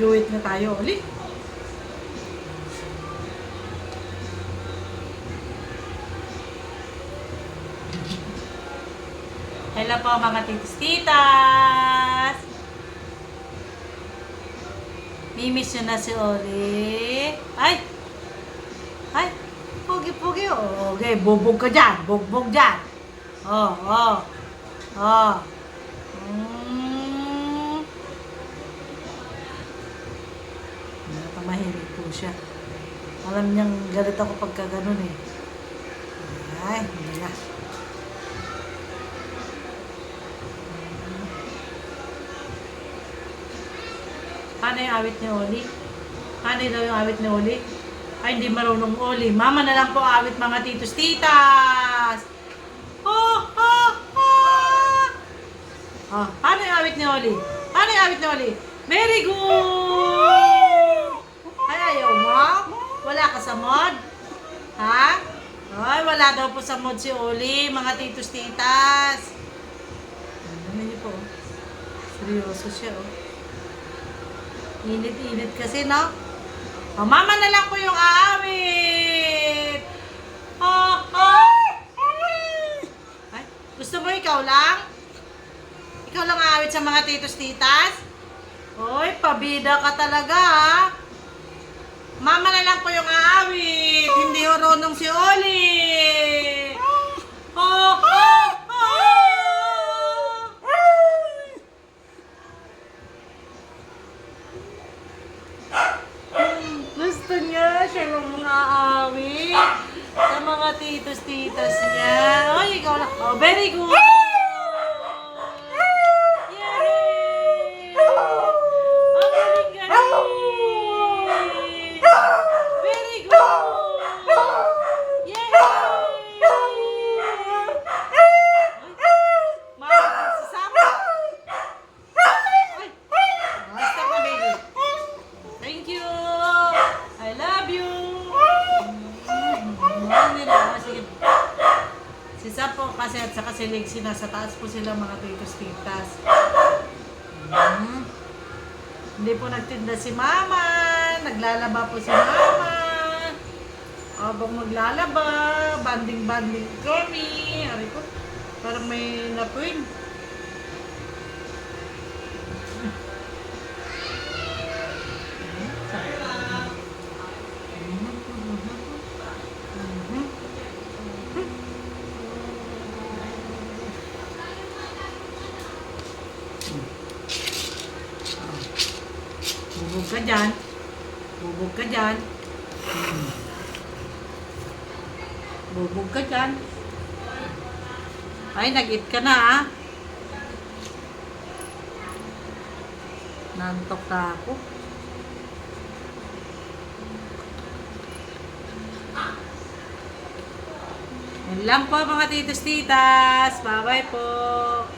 Guwit na tayo ulit. Hello po mga titas. Mimiss nyo na si Oli. Ay! Ay! Pugi-pugi. Oh, okay, bubog ka dyan. Bugbog dyan. Oh, oh. Oh. Mahilig po siya. Alam niyang galit ako pagka ganun eh. Ay, hindi na. Paano yung awit ni Oli? Paano daw yung awit ni Oli? Ay, hindi marunong Oli. Mama na lang po awit mga titos titas. Oh, oh, oh. Oh, paano yung awit ni Oli? Paano yung awit ni Oli? Very good! Ay, ayaw mo? Wala ka sa mod? Ha? Ay, wala daw po sa mod si Oli, mga titos titas. Ano niyo po? Seryoso siya, oh. Init-init kasi, no? Oh, mama na lang po yung aawit. Oh, oh. Ay, gusto mo ikaw lang? Ikaw lang aawit sa mga titos titas? Oy, pabida ka talaga, ha? Mama na lang po yung aawit. Hindi marunong si Oli. Oh, oh, oh. Gusto niya siya yung mga aawit sa mga titos-titas niya. Oy, ikaw lang. Oh, very good. Yay! Ang galing-galing. Very good. Yay! Magsasama. Ay, basta ka, baby. Thank you. I love you. Sige. Si Sapo kasi at saka si Lexi nasa taas po sila mga titos-titas. Hindi po nagtinda si Mama. Naglalaba po si Mama. Habang maglalaba, banding-banding kami. Ari ko, parang may napuin. Bubog ka dyan. Bubog ka dyan. Bubog ka dyan. Ay, nag-eat ka na, ha? Nantok na ako. Yan lang po mga titos-titas. Bye-bye po.